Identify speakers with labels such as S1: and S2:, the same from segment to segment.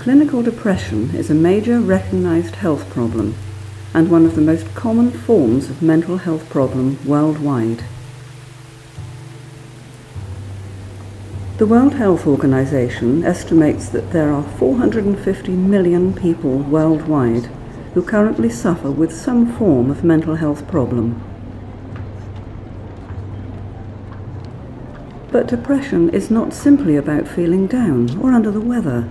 S1: Clinical depression is a major recognized health problem and one of the most common forms of mental health problem worldwide. The World Health Organization estimates that there are 450 million people worldwide who currently suffer with some form of mental health problem. But depression is not simply about feeling down or under the weather.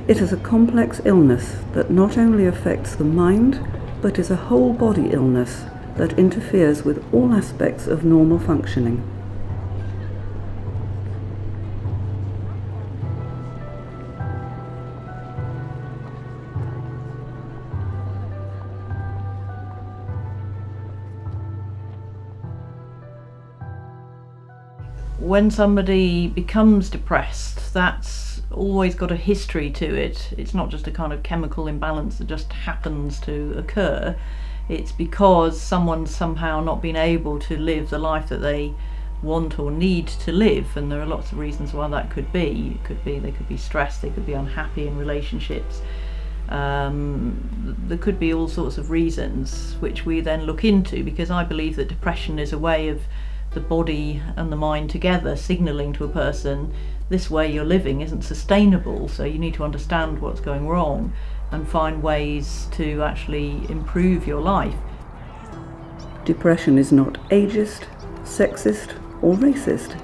S1: It is a complex illness that not only affects the mind, but is a whole body illness that interferes with all aspects of normal functioning.
S2: When somebody becomes depressed, that's always got a history to it. It's not just a kind of chemical imbalance that just happens to occur. It's because someone's somehow not been able to live the life that they want or need to live, and there are lots of reasons why that could be. They could be stressed, they could be unhappy in relationships. There could be all sorts of reasons which we then look into, because I believe that depression is a way of the body and the mind together signalling to a person, this way you're living isn't sustainable, so you need to understand what's going wrong and find ways to actually improve your life.
S1: Depression is not ageist, sexist or racist,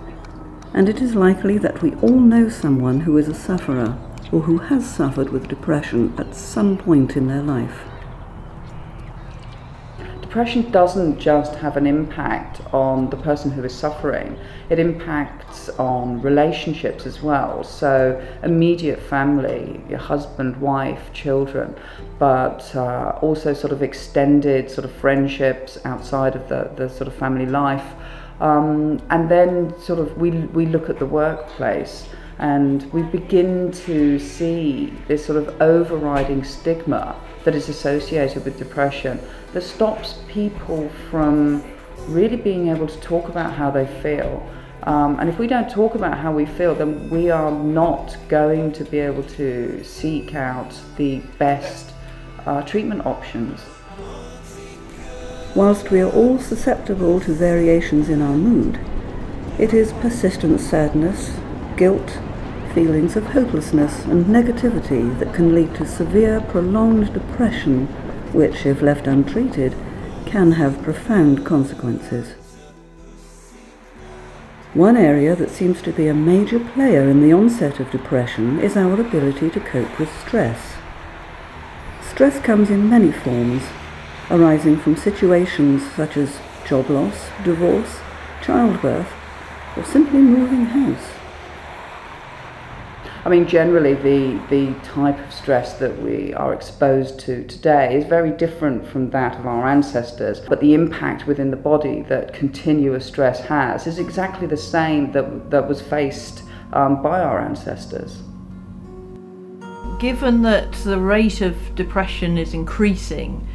S1: and it is likely that we all know someone who is a sufferer or who has suffered with depression at some point in their life.
S3: Depression doesn't just have an impact on the person who is suffering, it impacts on relationships as well. So immediate family, your husband, wife, children, but also sort of extended sort of friendships outside of the sort of family life. And then sort of we look at the workplace and we begin to see this sort of overriding stigma that is associated with depression that stops people from really being able to talk about how they feel. And if we don't talk about how we feel, then we are not going to be able to seek out the best treatment options.
S1: Whilst we are all susceptible to variations in our mood, it is persistent sadness, guilt, feelings of hopelessness and negativity that can lead to severe, prolonged depression, which, if left untreated, can have profound consequences. One area that seems to be a major player in the onset of depression is our ability to cope with stress. Stress comes in many forms, arising from situations such as job loss, divorce, childbirth, or simply moving house.
S3: I mean, generally the type of stress that we are exposed to today is very different from that of our ancestors, but the impact within the body that continuous stress has is exactly the same that was faced by our ancestors.
S2: Given that the rate of depression is increasing,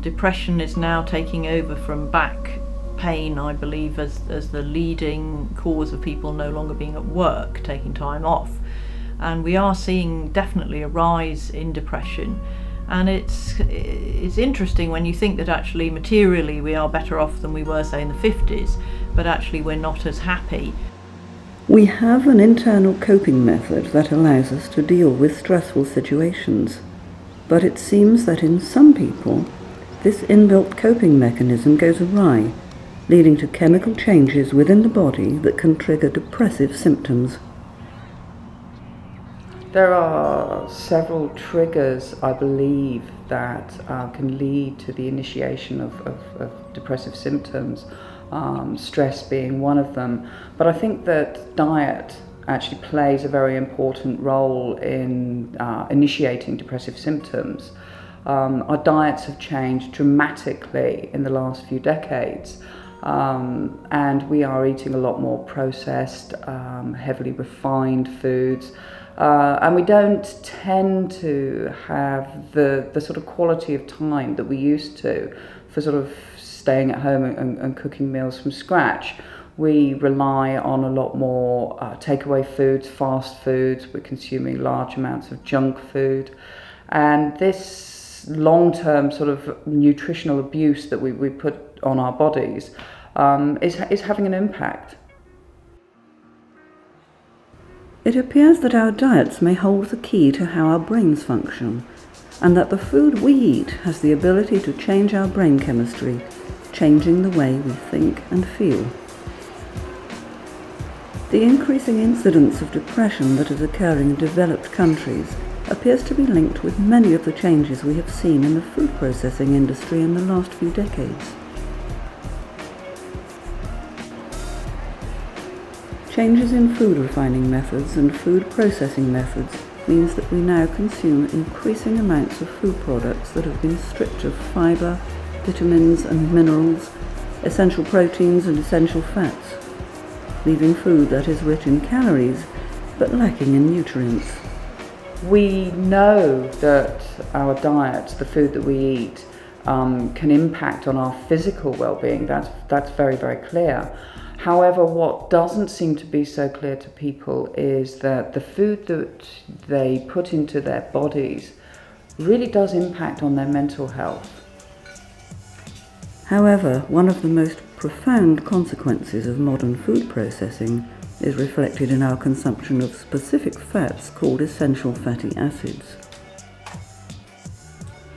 S2: depression is now taking over from back pain, I believe, as the leading cause of people no longer being at work, taking time off. And we are seeing definitely a rise in depression. And it's interesting when you think that actually materially we are better off than we were, say, in the 50s, but actually we're not as happy.
S1: We have an internal coping method that allows us to deal with stressful situations. But it seems that in some people, this inbuilt coping mechanism goes awry, leading to chemical changes within the body that can trigger depressive symptoms.
S3: There are several triggers, I believe, that can lead to the initiation of depressive symptoms, stress being one of them. But I think that diet actually plays a very important role in initiating depressive symptoms. Our diets have changed dramatically in the last few decades. And we are eating a lot more processed, heavily refined foods, and we don't tend to have the sort of quality of time that we used to for sort of staying at home and cooking meals from scratch. We rely on a lot more takeaway foods, fast foods. We're consuming large amounts of junk food. And this long-term sort of nutritional abuse that we put on our bodies is having an impact.
S1: It appears that our diets may hold the key to how our brains function, and that the food we eat has the ability to change our brain chemistry, changing the way we think and feel. The increasing incidence of depression that is occurring in developed countries appears to be linked with many of the changes we have seen in the food processing industry in the last few decades. Changes in food refining methods and food processing methods means that we now consume increasing amounts of food products that have been stripped of fibre, vitamins and minerals, essential proteins and essential fats, leaving food that is rich in calories but lacking in nutrients.
S3: We know that our diet, the food that we eat, can impact on our physical well-being. That's very, very clear. However, what doesn't seem to be so clear to people is that the food that they put into their bodies really does impact on their mental health.
S1: However, one of the most profound consequences of modern food processing is reflected in our consumption of specific fats called essential fatty acids.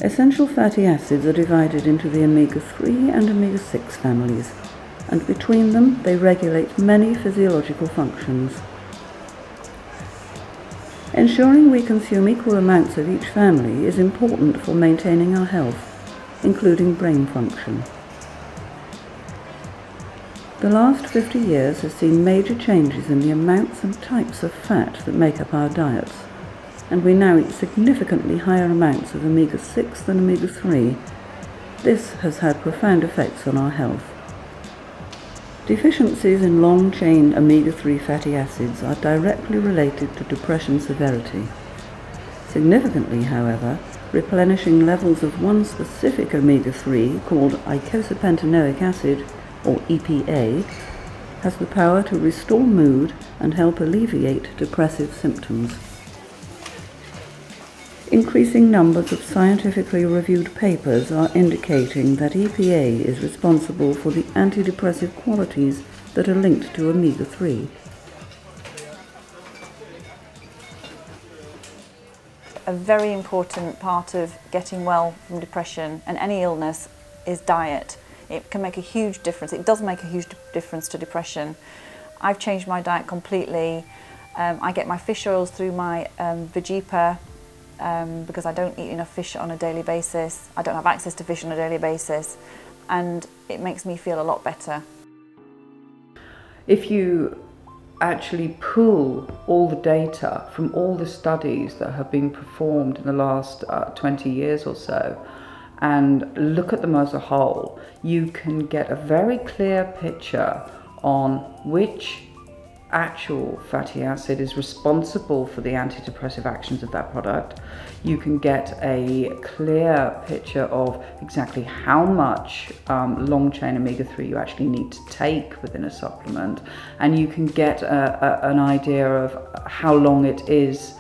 S1: Essential fatty acids are divided into the omega-3 and omega-6 families, and between them they regulate many physiological functions. Ensuring we consume equal amounts of each family is important for maintaining our health, including brain function. The last 50 years has seen major changes in the amounts and types of fat that make up our diets, and we now eat significantly higher amounts of omega-6 than omega-3. This has had profound effects on our health. Deficiencies in long-chain omega-3 fatty acids are directly related to depression severity. Significantly, however, replenishing levels of one specific omega-3 called eicosapentaenoic acid, or EPA, has the power to restore mood and help alleviate depressive symptoms. Increasing numbers of scientifically reviewed papers are indicating that EPA is responsible for the antidepressive qualities that are linked to omega-3.
S4: A very important part of getting well from depression and any illness is diet. It can make a huge difference. It does make a huge difference to depression. I've changed my diet completely. I get my fish oils through my Vegepa because I don't eat enough fish on a daily basis. I don't have access to fish on a daily basis, and it makes me feel a lot better.
S3: If you actually pull all the data from all the studies that have been performed in the last 20 years or so, and look at them as a whole, you can get a very clear picture on which actual fatty acid is responsible for the antidepressive actions of that product. You can get a clear picture of exactly how much long-chain omega-3 you actually need to take within a supplement, and you can get an idea of how long it is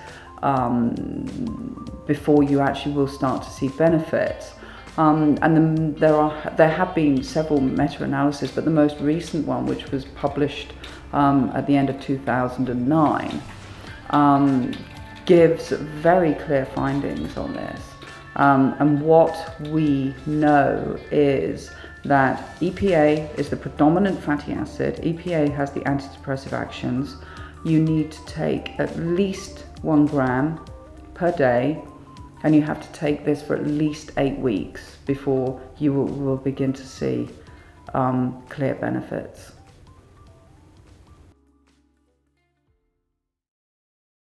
S3: before you actually will start to see benefits. And then there have been several meta-analyses, but the most recent one, which was published at the end of 2009, gives very clear findings on this. And what we know is that EPA is the predominant fatty acid. EPA has the antidepressive actions. You need to take at least 1 gram per day, and you have to take this for at least 8 weeks before you will begin to see clear benefits.